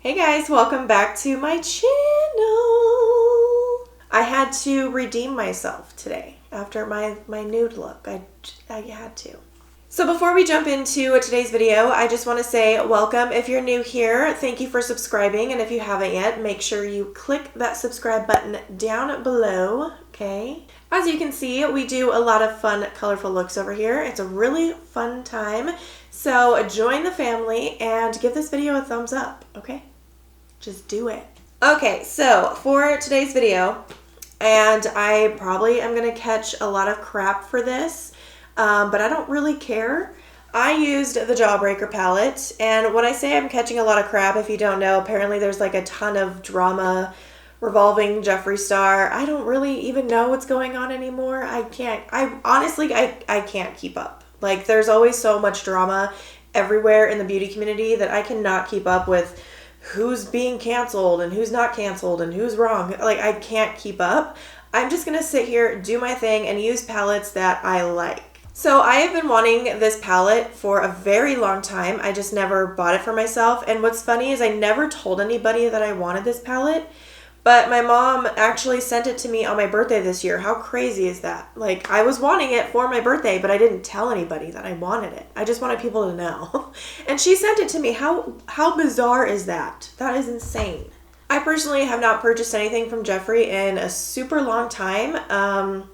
Hey guys, welcome back to my channel. I had to redeem myself today after my nude look. I had to. So before we jump into today's video, I just want to say welcome. If you're new here, thank you for subscribing. And if you haven't yet, make sure you click that subscribe button down below, okay? As you can see, we do a lot of fun, colorful looks over here. It's a really fun time. So join the family and give this video a thumbs up, okay? Just do it. Okay, so for today's video, and I probably am going to catch a lot of crap for this, but I don't really care. I used the Jawbreaker palette, and when I say I'm catching a lot of crap, if you don't know, apparently there's like a ton of drama revolving Jeffree Star. I don't really even know what's going on anymore. I honestly can't keep up. Like, there's always so much drama everywhere in the beauty community that I cannot keep up with who's being canceled and who's not canceled and who's wrong. Like, I can't keep up. I'm just gonna sit here, do my thing, and use palettes that I like. So I have been wanting this palette for a very long time. I just never bought it for myself. And what's funny is I never told anybody that I wanted this palette, but my mom actually sent it to me on my birthday this year. How crazy is that? Like, I was wanting it for my birthday, but I didn't tell anybody that I wanted it. I just wanted people to know. And she sent it to me. How bizarre is that? That is insane. I personally have not purchased anything from Jeffree in a super long time.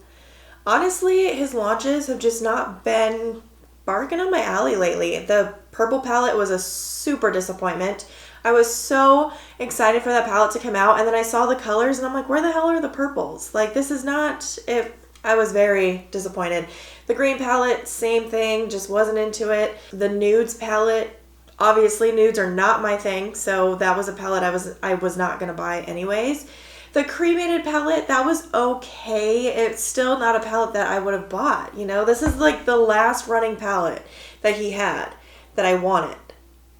Honestly, his launches have just not been barking on my alley lately. The purple palette was a super disappointment. I was so excited for that palette to come out, and then I saw the colors and I'm like, where the hell are the purples? Like, this is not it. I was very disappointed. The green palette, same thing, just wasn't into it. The nudes palette, obviously nudes are not my thing, so that was a palette I was not going to buy anyways. The cremated palette, that was okay. It's still not a palette that I would have bought, you know? This is like the last running palette that he had that I wanted.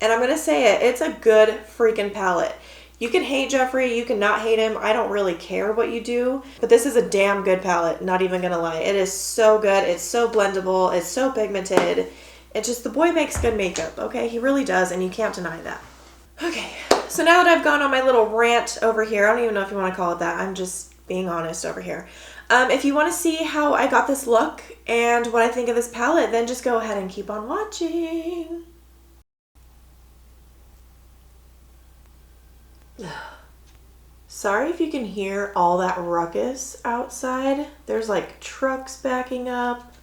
And I'm going to say it, it's a good freaking palette. You can hate Jeffree, you can not hate him. I don't really care what you do. But this is a damn good palette, not even going to lie. It is so good. It's so blendable. It's so pigmented. It's just, the boy makes good makeup, okay? He really does, and you can't deny that. Okay, so now that I've gone on my little rant over here, I don't even know if you want to call it that. I'm just being honest over here. If you want to see how I got this look and what I think of this palette, then just go ahead and keep on watching. Sorry if you can hear all that ruckus outside. There's like trucks backing up.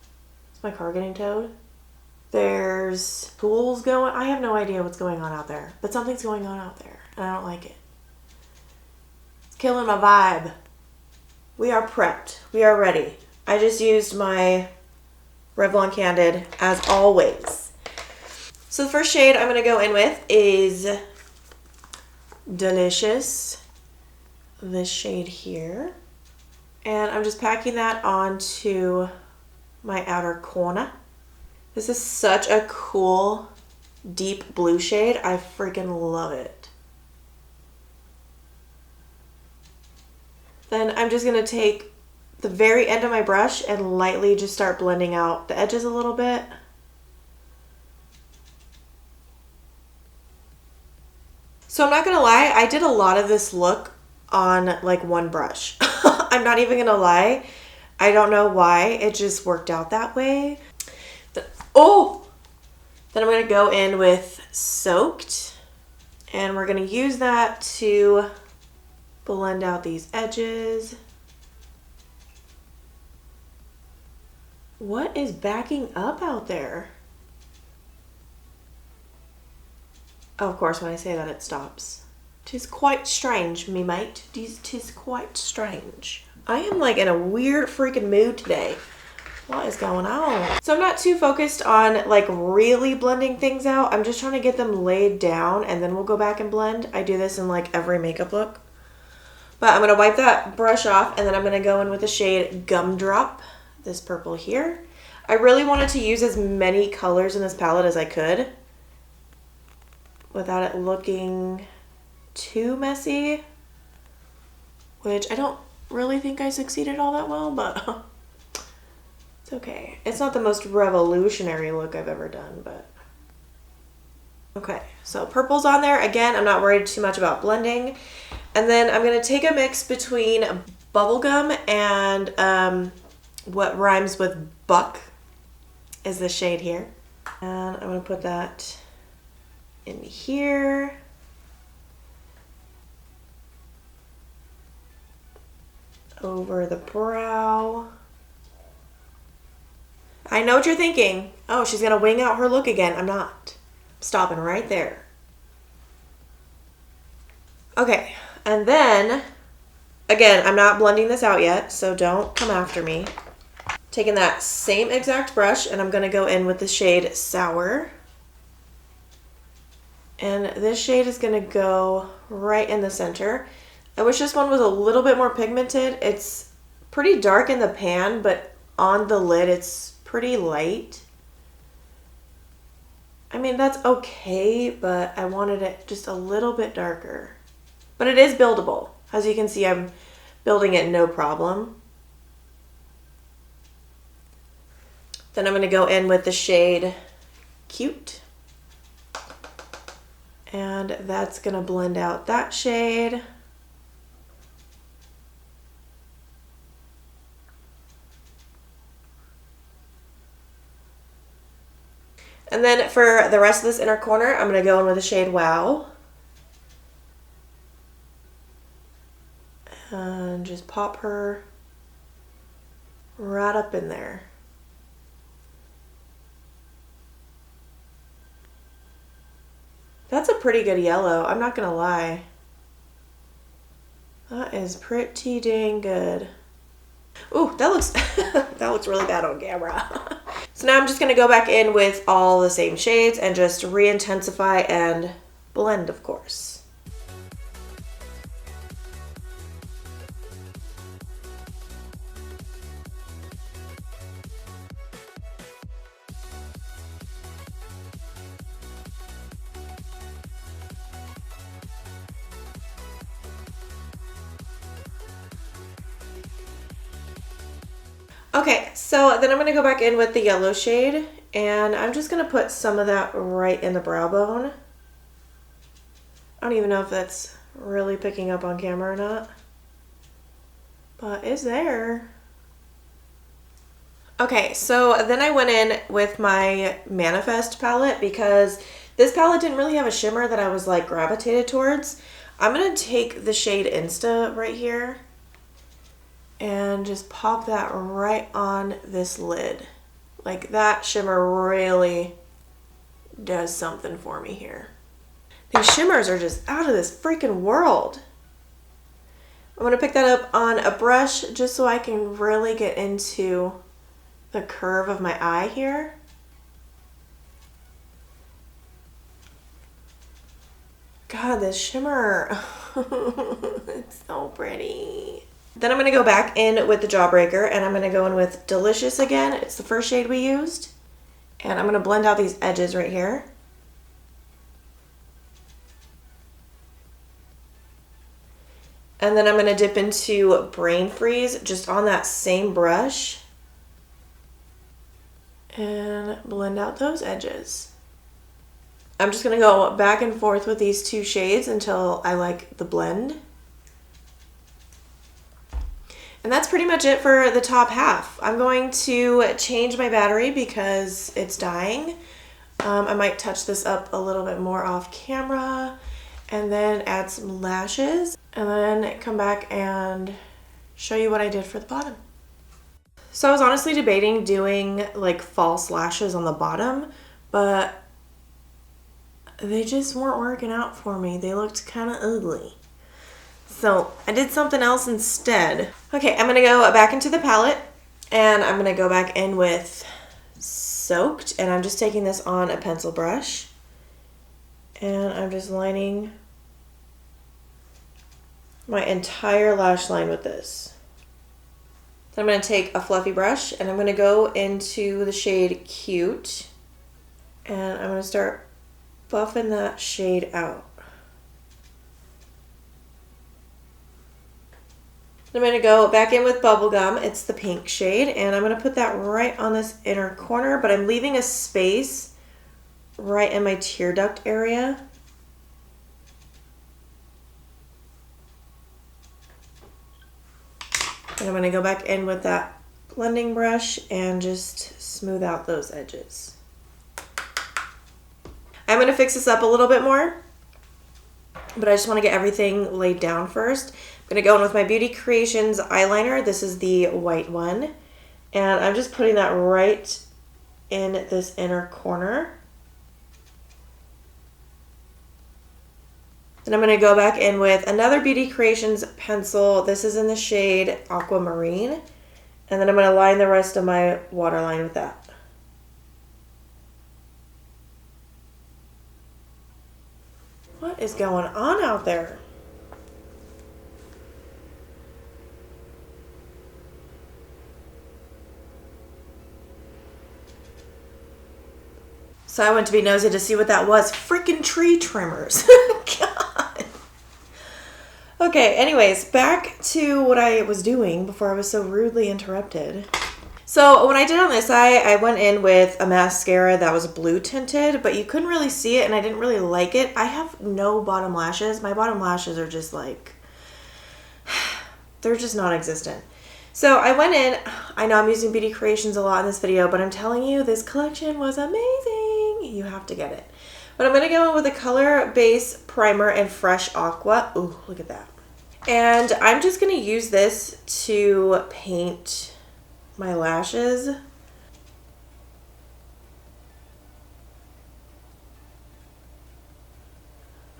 Is my car getting towed? There's pools going. I have no idea what's going on out there, but something's going on out there and I don't like it. It's killing my vibe. We are prepped. We are ready. I just used my Revlon Candid as always. So the first shade I'm going to go in with is Delicious. This shade here. And I'm just packing that onto my outer corner. This is such a cool, deep blue shade. I freaking love it. Then I'm just going to take the very end of my brush and lightly just start blending out the edges a little bit. So I'm not going to lie, I did a lot of this look on like one brush. I'm not even going to lie. I don't know why. It just worked out that way. Then I'm going to go in with Soaked, and we're going to use that to blend out these edges. What is backing up out there? Oh, of course, when I say that, it stops. 'Tis quite strange, me mate. 'Tis quite strange. I am like in a weird freaking mood today. What is going on? So I'm not too focused on like really blending things out. I'm just trying to get them laid down and then we'll go back and blend. I do this in like every makeup look. But I'm going to wipe that brush off and then I'm going to go in with the shade Gumdrop, this purple here. I really wanted to use as many colors in this palette as I could without it looking too messy, which I don't really think I succeeded all that well, but it's okay. It's not the most revolutionary look I've ever done, but Okay, So purple's on there. Again, I'm not worried too much about blending. And then I'm going to take a mix between bubblegum and what rhymes with buck is the shade here. And I'm going to put that in here. Over the brow. I know what you're thinking. Oh, she's going to wing out her look again. I'm not. I'm stopping right there. Okay, and then, again, I'm not blending this out yet, so don't come after me. Taking that same exact brush, and I'm going to go in with the shade Sour. And this shade is going to go right in the center. I wish this one was a little bit more pigmented. It's pretty dark in the pan, but on the lid it's pretty light. I mean, that's okay, but I wanted it just a little bit darker. But it is buildable. As you can see, I'm building it no problem. Then I'm going to go in with the shade Cute. And that's going to blend out that shade. And then for the rest of this inner corner, I'm going to go in with the shade Wow. And just pop her right up in there. That's a pretty good yellow, I'm not going to lie. That is pretty dang good. Ooh, that looks that looks really bad on camera. So now I'm just going to go back in with all the same shades and just re-intensify and blend, of course. Okay, so then I'm going to go back in with the yellow shade, and I'm just going to put some of that right in the brow bone. I don't even know if that's really picking up on camera or not, but it's there. Okay, so then I went in with my Manifest palette because this palette didn't really have a shimmer that I was like gravitated towards. I'm going to take the shade Insta right here and just pop that right on this lid. Like, that shimmer really does something for me here. These shimmers are just out of this freaking world. I'm gonna pick that up on a brush just so I can really get into the curve of my eye here. God, this shimmer, it's so pretty. Then I'm going to go back in with the Jawbreaker, and I'm going to go in with Delicious again. It's the first shade we used. And I'm going to blend out these edges right here. And then I'm going to dip into Brain Freeze just on that same brush. And blend out those edges. I'm just going to go back and forth with these two shades until I like the blend. And that's pretty much it for the top half. I'm going to change my battery because it's dying. I might touch this up a little bit more off camera and then add some lashes and then come back and show you what I did for the bottom. So I was honestly debating doing like false lashes on the bottom, but they just weren't working out for me. They looked kind of ugly. So I did something else instead. Okay, I'm gonna go back into the palette and I'm gonna go back in with Soaked, and I'm just taking this on a pencil brush and I'm just lining my entire lash line with this. Then I'm gonna take a fluffy brush and I'm gonna go into the shade Cute and I'm gonna start buffing that shade out. I'm going to go back in with Bubblegum. It's the pink shade, and I'm going to put that right on this inner corner, but I'm leaving a space right in my tear duct area. And I'm going to go back in with that blending brush and just smooth out those edges. I'm going to fix this up a little bit more, but I just want to get everything laid down first. I'm going to go in with my Beauty Creations eyeliner. This is the white one. And I'm just putting that right in this inner corner. Then I'm going to go back in with another Beauty Creations pencil. This is in the shade Aquamarine. And then I'm going to line the rest of my waterline with that. What is going on out there? So I went to be nosy to see what that was. Freaking tree trimmers. God. Okay, anyways, back to what I was doing before I was so rudely interrupted. So when I did on this eye, I went in with a mascara that was blue tinted, but you couldn't really see it and I didn't really like it. I have no bottom lashes. My bottom lashes are just like, they're just non-existent. So I went in, I know I'm using Beauty Creations a lot in this video, but I'm telling you, this collection was amazing. You have to get it. But I'm going to go in with a Color Base Primer and Fresh Aqua. Ooh, look at that. And I'm just going to use this to paint my lashes.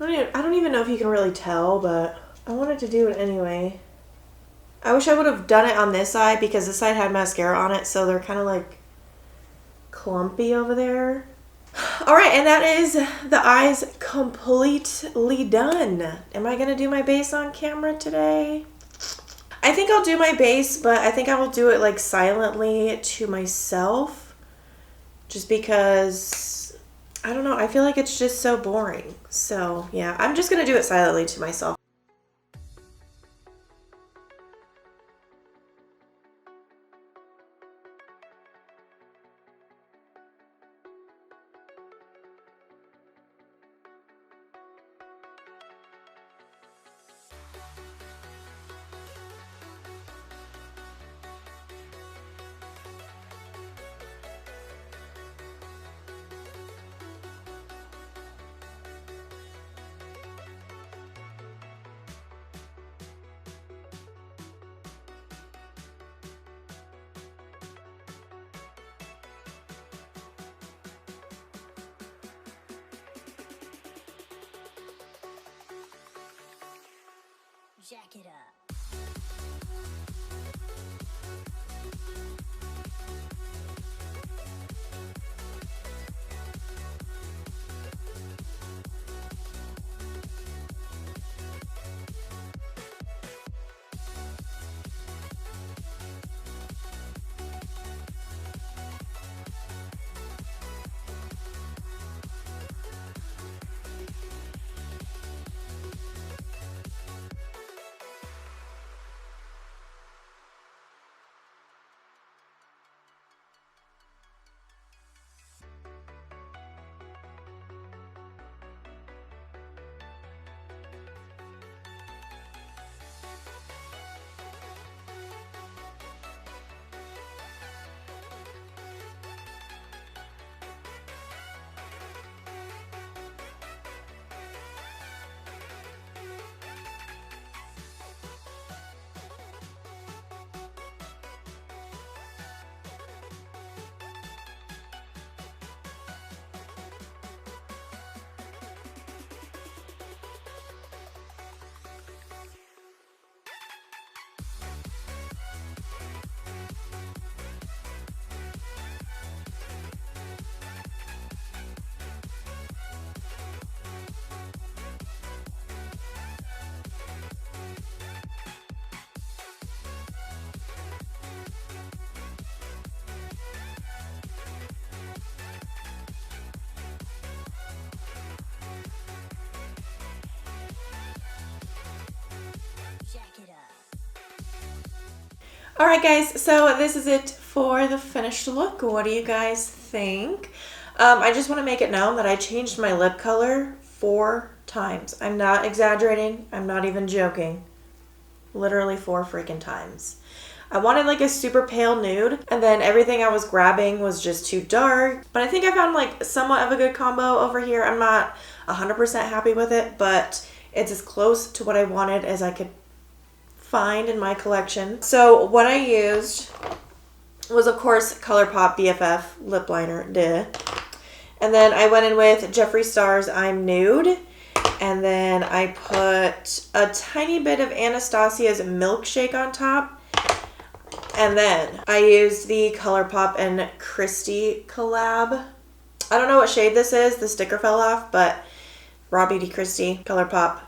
I don't even know if you can really tell, but I wanted to do it anyway. I wish I would have done it on this side because this side had mascara on it, so they're kind of like clumpy over there. All right, and that is the eyes completely done. Am I going to do my base on camera today? I think I'll do my base, but I think I will do it like silently to myself just because, I don't know, I feel like it's just so boring. So yeah, I'm just going to do it silently to myself. Jack it up. Alright guys, so this is it for the finished look. What do you guys think? I just want to make it known that I changed my lip color 4 times. I'm not exaggerating. I'm not even joking. literally 4 freaking times. I wanted like a super pale nude, and then everything I was grabbing was just too dark. But I think I found like somewhat of a good combo over here. I'm not 100% happy with it, but it's as close to what I wanted as I could find in my collection. So what I used was, of course, Colourpop BFF lip liner, duh. And then I went in with Jeffree Star's I'm Nude. And then I put a tiny bit of Anastasia's Milkshake on top. And then I used the Colourpop and Kristi collab. I don't know what shade this is. The sticker fell off, but Crawbeautykristi, Colourpop,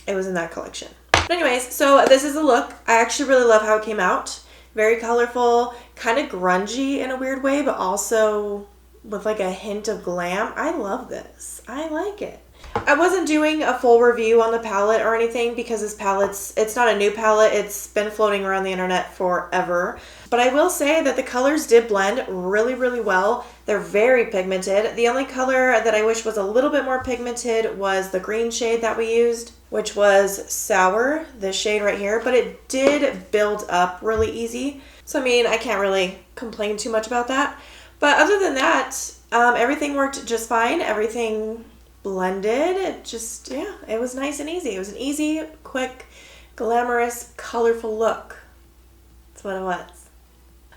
it was in that collection. But anyways, so this is the look. I actually really love how it came out. Very colorful, kind of grungy in a weird way, but also with like a hint of glam. I love this. I like it. I wasn't doing a full review on the palette or anything because this palette's, it's not a new palette. It's been floating around the internet forever. But I will say that the colors did blend really, really well. They're very pigmented. The only color that I wish was a little bit more pigmented was the green shade that we used, which was Sour, this shade right here. But it did build up really easy. So, I mean, I can't really complain too much about that. But other than that, everything worked just fine. Everything blended. It just, yeah, it was nice and easy. It was an easy, quick, glamorous, colorful look. That's what it was.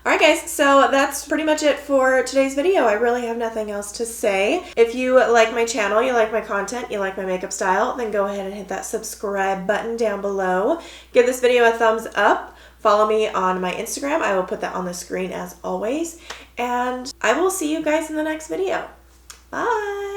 Alright guys, so that's pretty much it for today's video. I really have nothing else to say. If you like my channel, you like my content, you like my makeup style, then go ahead and hit that subscribe button down below. Give this video a thumbs up. Follow me on my Instagram. I will put that on the screen as always. And I will see you guys in the next video. Bye!